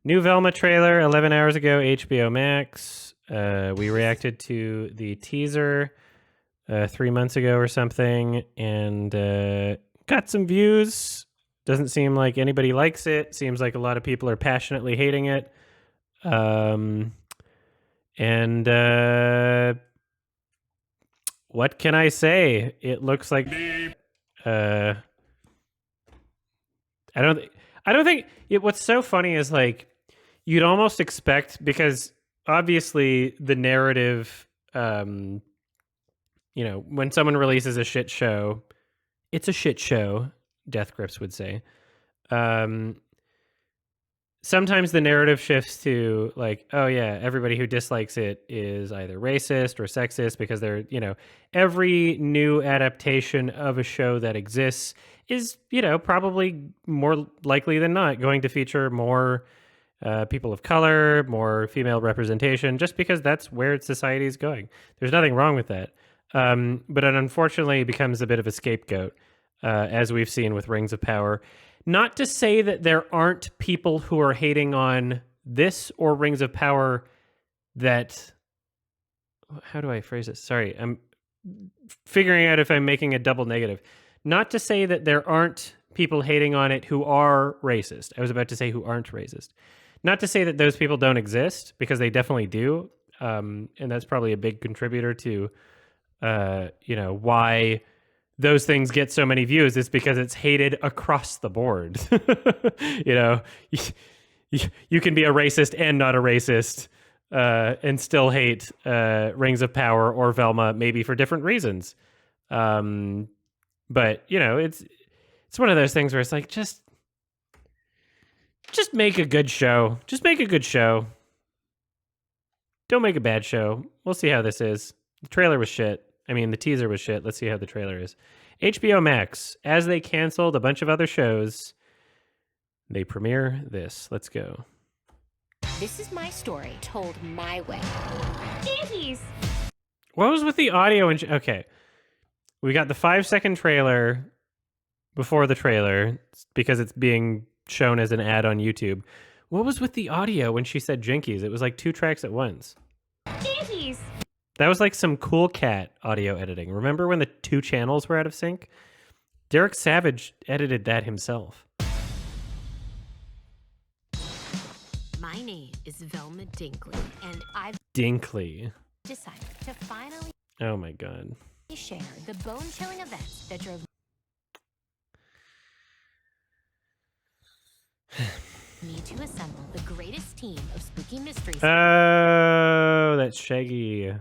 New Velma trailer 11 hours ago, HBO Max. We reacted to the teaser 3 months ago or something, and got some views. Doesn't seem like anybody likes it. Seems like a lot of people are passionately hating it. And what can I say? It looks like I don't think what's so funny is like you'd almost expect, because obviously the narrative, when someone releases a shit show, it's a shit show, Death Grips would say. Sometimes the narrative shifts to like, oh yeah, everybody who dislikes it is either racist or sexist, because they're, every new adaptation of a show that exists is, probably more likely than not going to feature more people of color, more female representation, just because that's where society is going. There's nothing wrong with that. But it unfortunately becomes a bit of a scapegoat, as we've seen with Rings of Power. Not to say that there aren't people who are hating on this or Rings of Power that... How do I phrase this? Sorry, I'm figuring out if I'm making a double negative. Not to say that there aren't people hating on it who are racist. I was about to say who aren't racist. Not to say that those people don't exist, because they definitely do. And that's probably a big contributor to, why those things get so many views, is because it's hated across the board. You can be a racist and not a racist, and still hate Rings of Power or Velma, maybe for different reasons. But it's one of those things where it's like, just make a good show. Just make a good show. Don't make a bad show. We'll see how this is. The trailer was shit. I mean, the teaser was shit. Let's see how the trailer is. HBO Max, as they canceled a bunch of other shows, they premiere this. Let's go. This is my story told my way. Jeez. What was with the audio? Okay. We got the 5-second trailer before the trailer, because it's being shown as an ad on YouTube. What was with the audio when she said Jinkies? It was like 2 tracks at once. Jeez. That was like some Cool Cat audio editing. Remember when the 2 channels were out of sync? Derek Savage edited that himself. My name is Velma Dinkley, and I've Dinkley. decided to finally Oh my god. share the bone-chilling events that drove me to assemble the greatest team of spooky mystery Oh, that's Shaggy.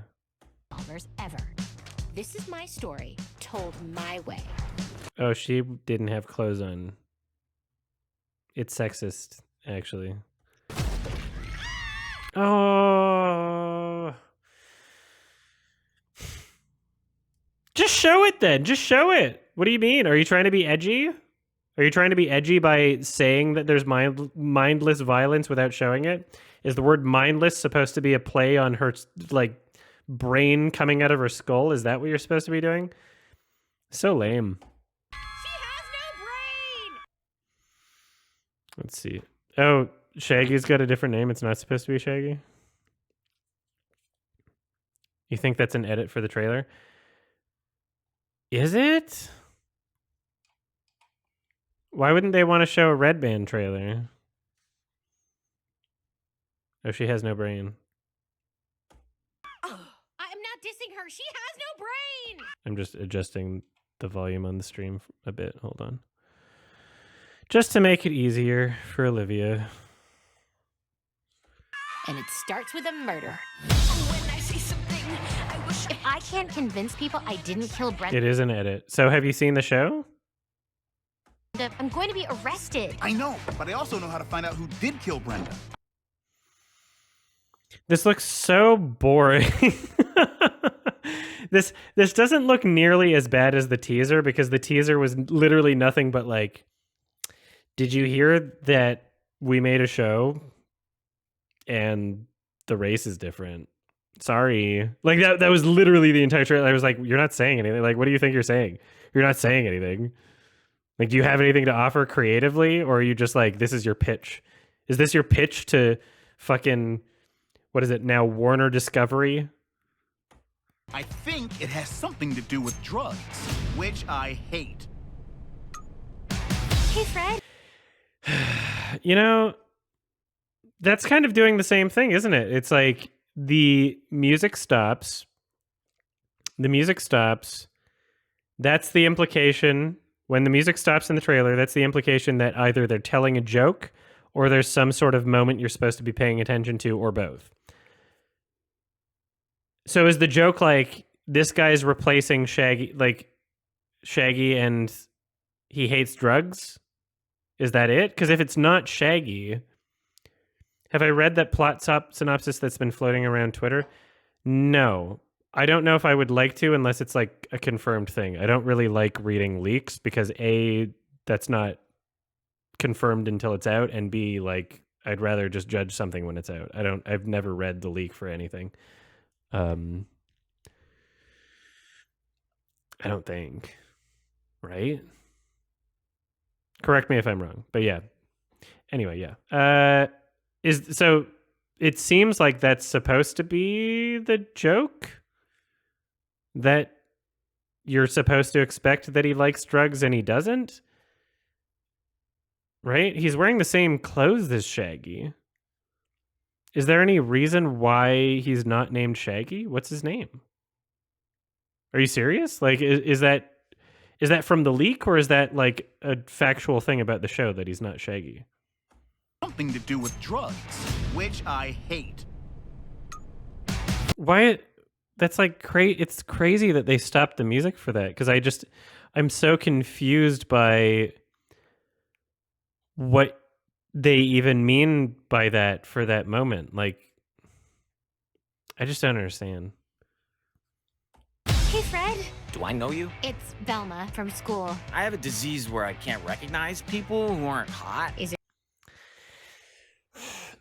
solvers ever. This is my story told my way. Oh, she didn't have clothes on. It's sexist, actually. Oh. Just show it then. Just show it. What do you mean? Are you trying to be edgy? Are you trying to be edgy by saying that there's mindless violence without showing it? Is the word mindless supposed to be a play on her, like, brain coming out of her skull? Is that what you're supposed to be doing? So lame. She has no brain! Let's see. Oh, Shaggy's got a different name. It's not supposed to be Shaggy? You think that's an edit for the trailer? Is it? Why wouldn't they want to show a Red Band trailer? Oh, she has no brain. Oh, I'm not dissing her. She has no brain! I'm just adjusting the volume on the stream a bit. Hold on. Just to make it easier for Olivia. And it starts with a murder. When I see something, I wish if I can't convince people I didn't kill Brenda, It is an edit. So have you seen the show? I'm going to be arrested. I know, but I also know how to find out who did kill Brenda. This looks so boring. This doesn't look nearly as bad as the teaser, because the teaser was literally nothing but like, did you hear that we made a show and the race is different? Sorry. Like that was literally the entire trailer. I was like, you're not saying anything. Like, what do you think you're saying? You're not saying anything. Like, do you have anything to offer creatively, or are you just like, this is your pitch Is this your pitch to fucking, what is it now, Warner Discovery? I think it has something to do with drugs, which I hate. Hey, Fred. You know, that's kind of doing the same thing, isn't it? It's like the music stops. The music stops. That's the implication. When the music stops in the trailer, that's the implication that either they're telling a joke or there's some sort of moment you're supposed to be paying attention to, or both. So is the joke like this guy's replacing Shaggy and he hates drugs? Is that it? Because if it's not Shaggy, have I read that plot synopsis that's been floating around Twitter? No. I don't know if I would like to unless it's like a confirmed thing. I don't really like reading leaks because A, that's not confirmed until it's out, and B, like I'd rather just judge something when it's out. I've never read the leak for anything. I don't think. Right? Correct me if I'm wrong. But yeah. Anyway, yeah. So it seems like that's supposed to be the joke, that you're supposed to expect that he likes drugs and he doesn't. Right? He's wearing the same clothes as Shaggy. Is there any reason why he's not named Shaggy? What's his name? Are you serious? Like, is that from the leak, or is that like a factual thing about the show that he's not Shaggy? Something to do with drugs, which I hate. Why? That's like it's crazy that they stopped the music for that, because I'm so confused by what they even mean by that for that moment. Like, I just don't understand. Hey, Fred. Do I know you? It's Velma from school. I have a disease where I can't recognize people who aren't hot. Is it?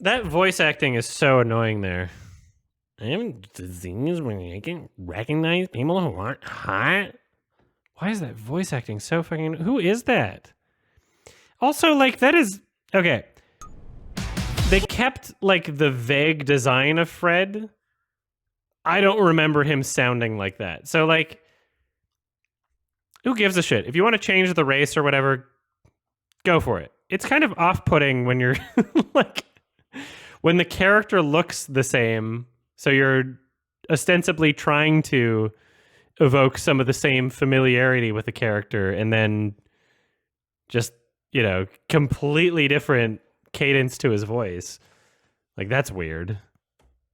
That voice acting is so annoying there. I have a disease where I can't recognize people who aren't hot. Why is that voice acting so fucking... Who is that? Also, like, that is... Okay. They kept, like, the vague design of Fred. I don't remember him sounding like that. So, like, who gives a shit? If you want to change the race or whatever, go for it. It's kind of off-putting when you're, like... When the character looks the same, so you're ostensibly trying to evoke some of the same familiarity with the character, and then just, you know, completely different cadence to his voice. Like, that's weird.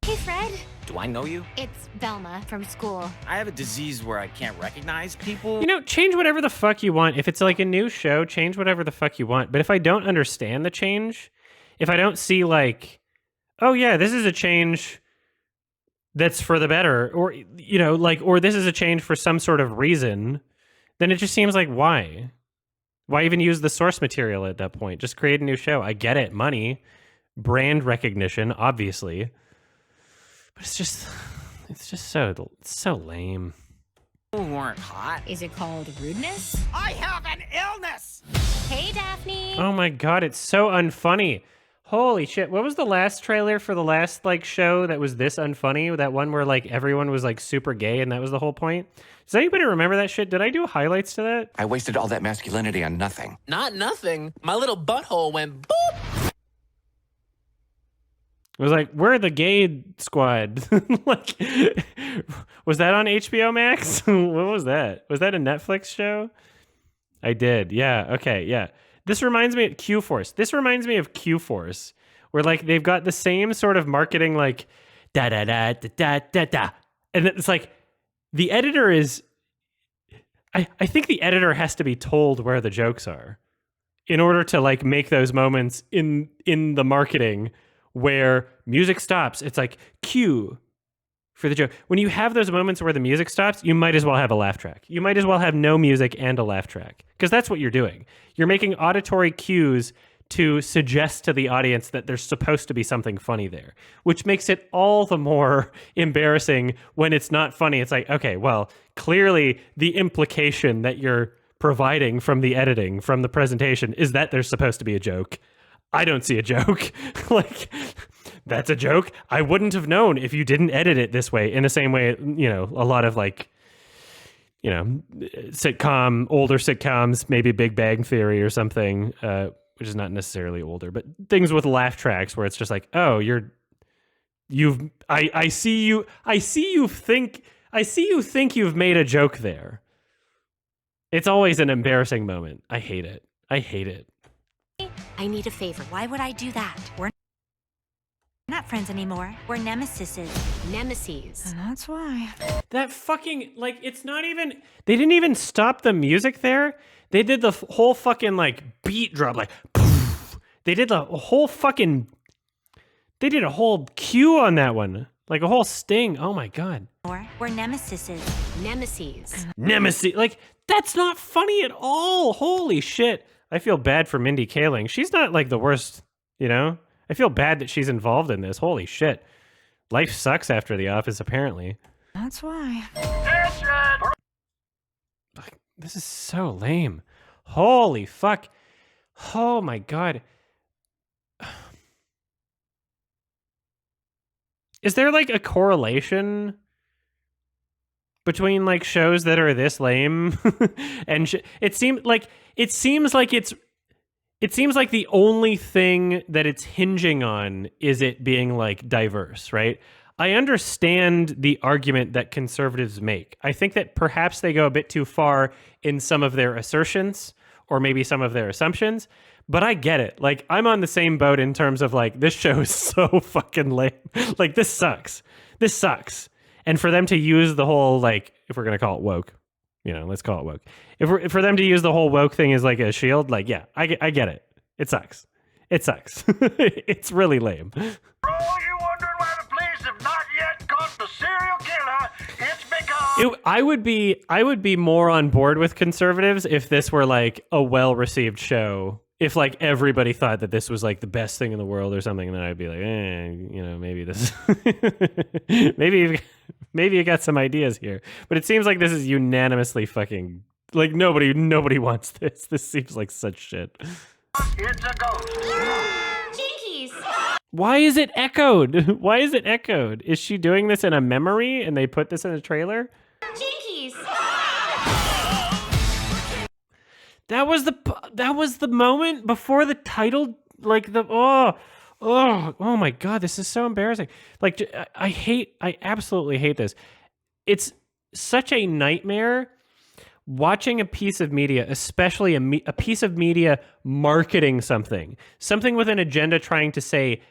Hey, Fred. Do I know you? It's Velma from school. I have a disease where I can't recognize people. You know, change whatever the fuck you want. If it's like a new show, change whatever the fuck you want. But if I don't understand the change, if I don't see like, oh yeah, this is a change that's for the better, or, you know, like, or this is a change for some sort of reason, then it just seems like, why? Why even use the source material at that point? Just create a new show. I get it. Money, brand recognition, obviously. But it's just so lame. Who aren't hot. Is it called rudeness? I have an illness! Hey, Daphne. Oh my god, it's so unfunny. Holy shit. What was the last trailer for the last like show that was this unfunny? That one where like everyone was like super gay and that was the whole point? Does anybody remember that shit? Did I do highlights to that? I wasted all that masculinity on nothing. Not nothing. My little butthole went boop. It was like, we're the gay squad. Like, was that on HBO Max? What was that? Was that a Netflix show? I did. Yeah. Okay. Yeah. This reminds me of Q-Force. This reminds me of Q-Force, where like they've got the same sort of marketing, like da da da da da da da, and it's like the editor is. I think the editor has to be told where the jokes are, in order to like make those moments in the marketing where music stops. It's like cue for the joke. When you have those moments where the music stops, you might as well have a laugh track. You might as well have no music and a laugh track, because that's what you're doing. You're making auditory cues to suggest to the audience that there's supposed to be something funny there, which makes it all the more embarrassing when it's not funny. It's like, okay, well, clearly the implication that you're providing from the editing, from the presentation, is that there's supposed to be a joke. I don't see a joke. Like, that's a joke. I wouldn't have known if you didn't edit it this way. In the same way, you know, a lot of like, you know, older sitcoms, maybe Big Bang Theory or something, which is not necessarily older, but things with laugh tracks where it's just like, oh, I see you think you've made a joke there. It's always an embarrassing moment. I hate it. I need a favor. Why would I do that? We're not friends anymore. We're nemesises. Nemesis. And that's why. That fucking, like, it's not even, they didn't even stop the music there. They did the whole fucking, like, beat drop, like, poof. They did a whole cue on that one. Like a whole sting. Oh my God. We're nemesises. Nemesis. Nemesis. Like, that's not funny at all. Holy shit. I feel bad for Mindy Kaling. She's not like the worst, you know? I feel bad that she's involved in this. Holy shit. Life sucks after The Office, apparently. That's why. This is so lame. Holy fuck. Oh my God. Is there like a correlation between like shows that are this lame and it seems like the only thing that it's hinging on is it being like diverse, right? I understand the argument that conservatives make. I think that perhaps they go a bit too far in some of their assertions or maybe some of their assumptions, but I get it. Like, I'm on the same boat in terms of like, this show is so fucking lame. Like, this sucks. And for them to use the whole, like, if we're going to call it woke, you know, let's call it woke. If for them to use the whole woke thing as like a shield, like, yeah, I get it. It sucks. It's really lame. For all you wondering why the police have not yet caught the serial killer, it's because... I would be more on board with conservatives if this were like a well-received show. If like everybody thought that this was like the best thing in the world or something, then I'd be like, you know, maybe this, maybe you got some ideas here. But it seems like this is unanimously fucking like nobody wants this. This seems like such shit. It's a ghost. Jinkies. Why is it echoed? Is she doing this in a memory and they put this in a trailer? Jinkies. That was the moment before the title, like the oh my God, this is so embarrassing. Like, I absolutely hate this. It's such a nightmare watching a piece of media, especially a piece of media marketing something with an agenda trying to say,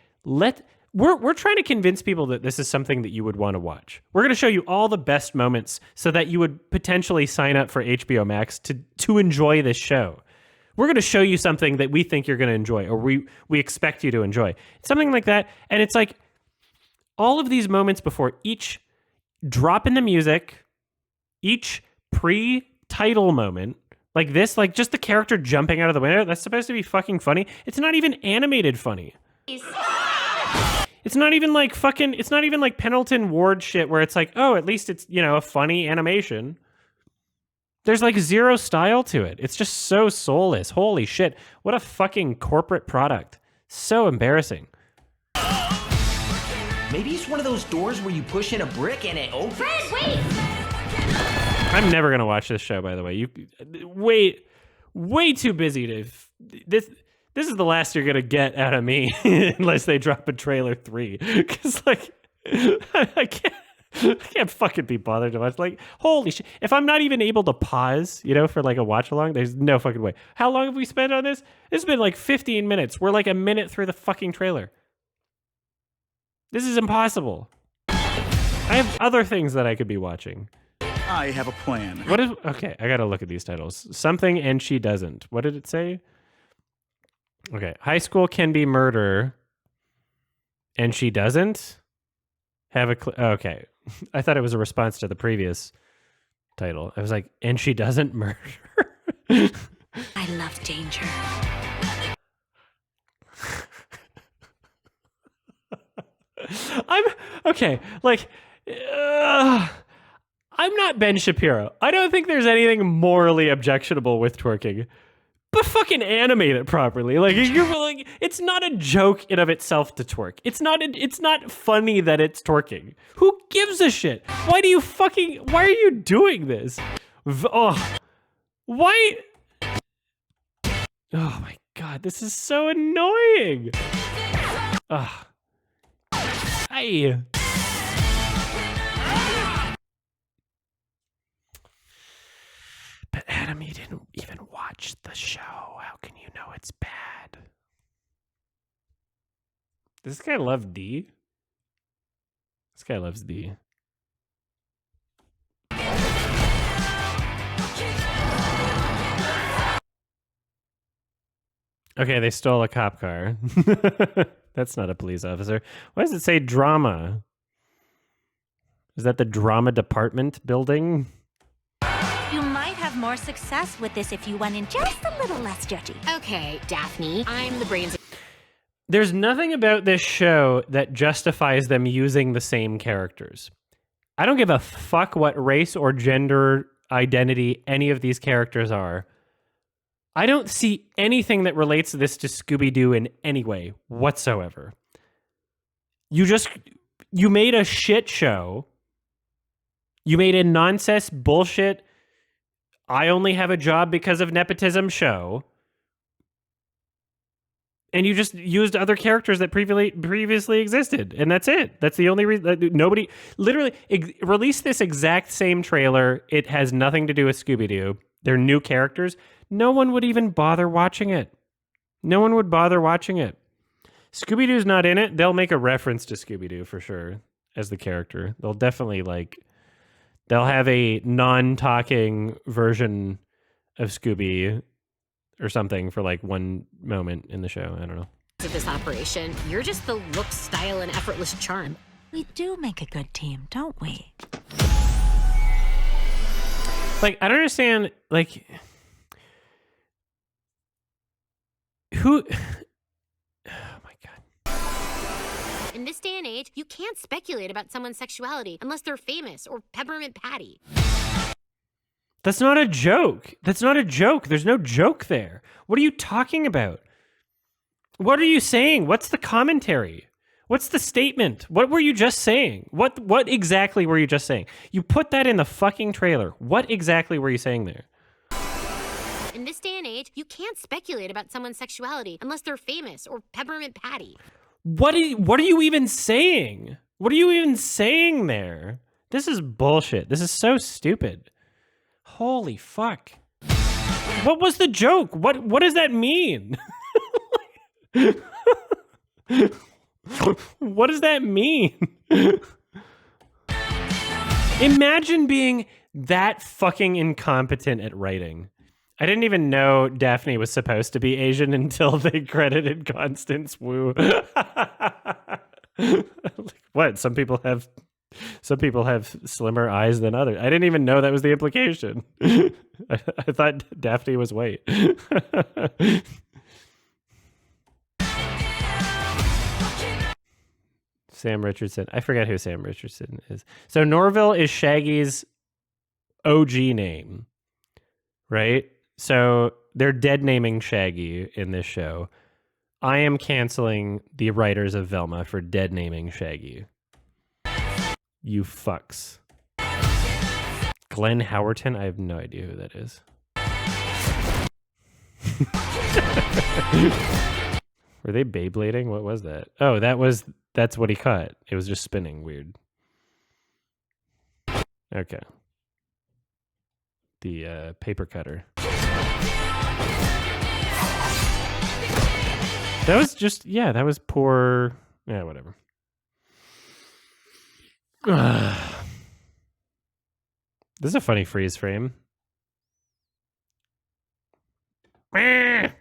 we're trying to convince people that this is something that you would want to watch. We're going to show you all the best moments so that you would potentially sign up for HBO Max to enjoy this show. We're going to show you something that we think you're going to enjoy, or we expect you to enjoy. Something like that. And it's like all of these moments before each drop in the music, each pre-title moment, like this, like just the character jumping out of the window, that's supposed to be fucking funny. It's not even animated funny. It's not even like Pendleton Ward shit where it's like, oh, at least it's, you know, a funny animation. There's like zero style to it. It's just so soulless. Holy shit. What a fucking corporate product. So embarrassing. Maybe it's one of those doors where you push in a brick and it opens. Fred, wait. I'm never going to watch this show, by the way. You way too busy to... This is the last you're going to get out of me unless they drop a trailer 3. Because, like, I can't fucking be bothered to watch. Like, holy shit. If I'm not even able to pause, you know, for like a watch along, there's no fucking way. How long have we spent on this? It's been like 15 minutes. We're like a minute through the fucking trailer. This is impossible. I have other things that I could be watching. I have a plan. Okay, I gotta look at these titles. Something and She Doesn't. What did it say? Okay, High School Can Be Murder and She Doesn't have a... okay, I thought it was a response to the previous title. I was like, and she doesn't murder? I love danger. Okay, like... I'm not Ben Shapiro. I don't think there's anything morally objectionable with twerking. but fucking animate it properly. Like you're like, it's not a joke in of itself to twerk. It's not funny that it's twerking. Who gives a shit? Why are you doing this? Oh, why? Oh my God, this is so annoying. Ugh. But Adam, you didn't even watch the show. How can you know it's bad? Does this guy love D? This guy loves D. Okay, they stole a cop car. That's not a police officer. Why does it say drama? Is that the drama department building? You might have more success with this if you went in just a little less judgy. Okay, Daphne, I'm the brains. There's nothing about this show that justifies them using the same characters. I don't give a fuck what race or gender identity any of these characters are. I don't see anything that relates this to Scooby-Doo in any way whatsoever. You made a shit show. You made a nonsense bullshit, I only have a job because of nepotism show. And you just used other characters that previously existed. And that's it. That's the only reason. Nobody literally released this exact same trailer. It has nothing to do with Scooby-Doo. They're new characters. No one would even bother watching it. No one would bother watching it. Scooby-Doo's not in it. They'll make a reference to Scooby-Doo for sure as the character. They'll definitely they'll have a non-talking version of Scooby or something for one moment in the show. I don't know. Of this operation, you're just the look, style, and effortless charm. We do make a good team, don't we? I don't understand, who... Oh my God. In this day and age, you can't speculate about someone's sexuality unless they're famous or Peppermint Patty. That's not a joke. That's not a joke. There's no joke there. What are you talking about? What are you saying? What's the commentary? What's the statement? What were you just saying? What exactly were you just saying? You put that in the fucking trailer. What exactly were you saying there? In this day and age, you can't speculate about someone's sexuality unless they're famous or Peppermint Patty. What are you even saying? What are you even saying there? This is bullshit. This is so stupid. Holy fuck. What was the joke? What does that mean? What does that mean? Imagine being that fucking incompetent at writing. I didn't even know Daphne was supposed to be Asian until they credited Constance Wu. What? Some people have slimmer eyes than others. I didn't even know that was the implication. I thought Daphne was white. Sam Richardson. I forget who Sam Richardson is. So Norville is Shaggy's OG name, right? So they're dead naming Shaggy in this show. I am canceling the writers of Velma for dead naming Shaggy. You fucks. Glenn Howerton? I have no idea who that is. Were they Beyblading? What was that? Oh, that's what he caught. It was just spinning weird. Okay. The paper cutter. That was just, that was poor. Yeah, whatever. This is a funny freeze frame. The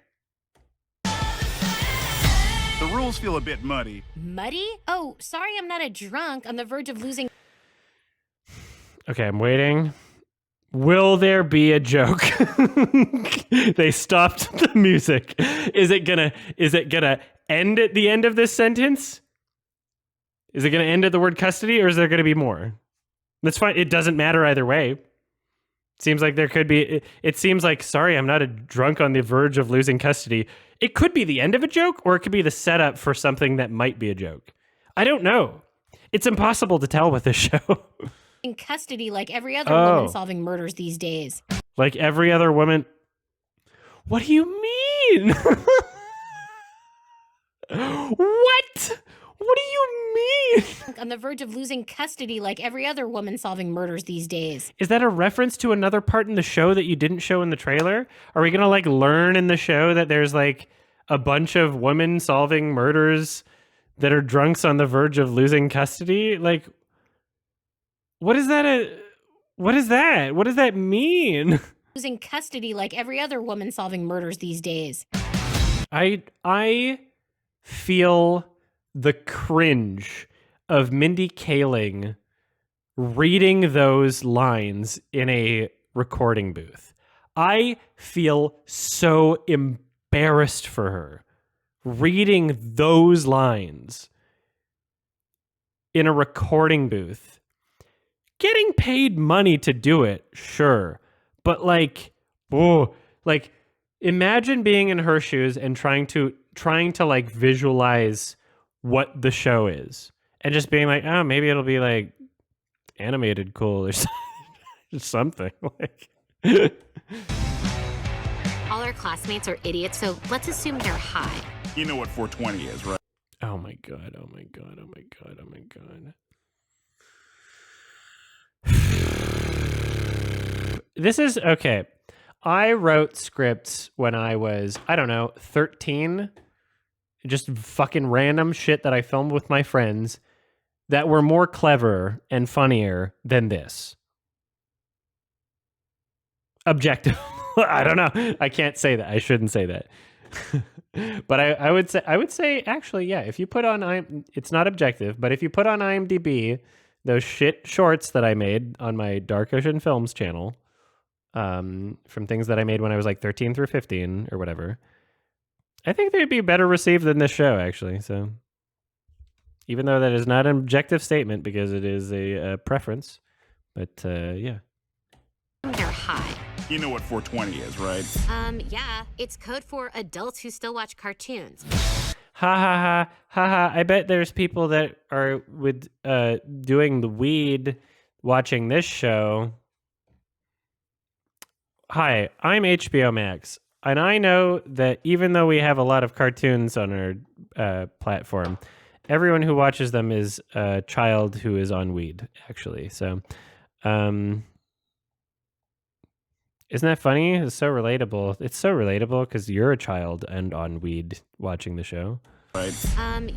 rules feel a bit muddy. Muddy? Oh, sorry, I'm not a drunk on the verge of losing. Okay, I'm waiting. Will there be a joke? They stopped the music. Is it gonna end at the end of this sentence? Is it gonna end at the word custody, or is there gonna be more? That's fine. It doesn't matter either way. Seems like there could be. It seems like, sorry, I'm not a drunk on the verge of losing custody. It could be the end of a joke, or it could be the setup for something that might be a joke. I don't know. It's impossible to tell with this show. In custody like every other woman solving murders these days. Like every other woman. What do you mean? What? What do you mean? On the verge of losing custody like every other woman solving murders these days. Is that a reference to another part in the show that you didn't show in the trailer? Are we going to like learn in the show that there's like a bunch of women solving murders that are drunks on the verge of losing custody? Like, what is that? What is that? What does that mean? Losing custody like every other woman solving murders these days. I feel the cringe of Mindy Kaling reading those lines in a recording booth. I feel so embarrassed for her reading those lines in a recording booth. Getting paid money to do it, sure. But like, imagine being in her shoes and trying to like visualize what the show is and just being like, oh, maybe it'll be like animated cool or something. Like, All our classmates are idiots, so let's assume they're high. You know what 420 is, right? oh my god, oh my god, oh my god, oh my god. This is okay. I wrote scripts when I was, I don't know, 13. Just fucking random shit that I filmed with my friends that were more clever and funnier than this. Objective. I don't know. I can't say that. I shouldn't say that. But I would say actually, yeah, if you put on it's not objective, but if you put on IMDb those shit shorts that I made on my Dark Ocean Films channel, from things that I made when I was like 13 through 15 or whatever, I think they'd be better received than this show, actually. So, even though that is not an objective statement because it is a preference, but yeah. They're high. You know what 420 is, right? Yeah, it's code for adults who still watch cartoons. Ha ha ha ha ha. I bet there's people that are with doing the weed watching this show. Hi, I'm HBO Max. And I know that even though we have a lot of cartoons on our platform, everyone who watches them is a child who is on weed, actually. So, isn't that funny? It's so relatable. It's so relatable because you're a child and on weed watching the show. Right.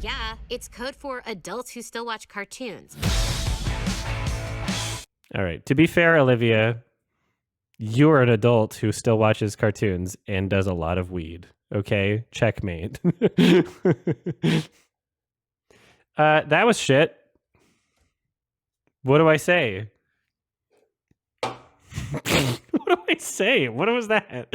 Yeah, it's code for adults who still watch cartoons. All right. To be fair, Olivia, you're an adult who still watches cartoons and does a lot of weed. Okay? Checkmate. That was shit. What do I say? What do I say? What was that?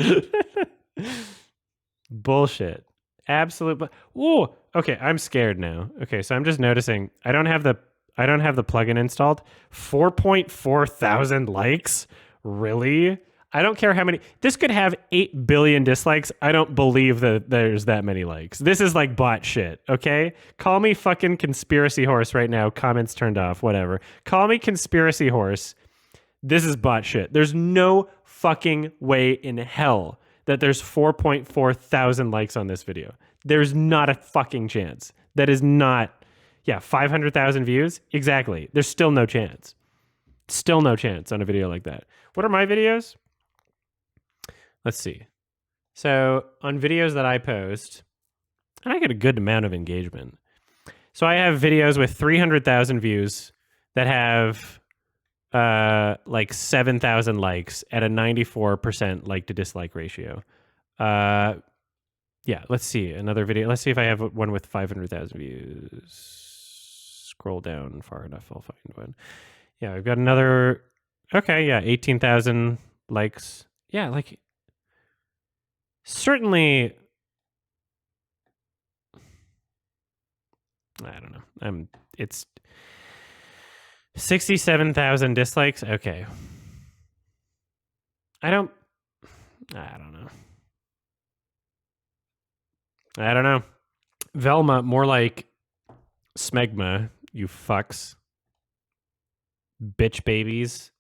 Bullshit. Absolute. Whoa. Okay, I'm scared now. Okay, so I'm just noticing I don't have the plugin installed. 4.4 thousand likes. Really? I don't care how many. This could have 8 billion dislikes. I don't believe that there's that many likes. This is like bot shit, okay? Call me fucking conspiracy horse right now. Comments turned off, whatever. Call me conspiracy horse. This is bot shit. There's no fucking way in hell that there's 4.4 thousand likes on this video. There's not a fucking chance. That is not, 500,000 views? Exactly. There's still no chance. Still no chance on a video like that. What are my videos? Let's see. So on videos that I post, and I get a good amount of engagement. So I have videos with 300,000 views that have like 7,000 likes at a 94% like to dislike ratio. Let's see another video. Let's see if I have one with 500,000 views. Scroll down far enough, I'll find one. Yeah, I've got another. Okay, 18,000 likes. Yeah, like certainly. I don't know. It's 67,000 dislikes. Okay. I don't know. I don't know. Velma, more like smegma, you fucks. Bitch babies.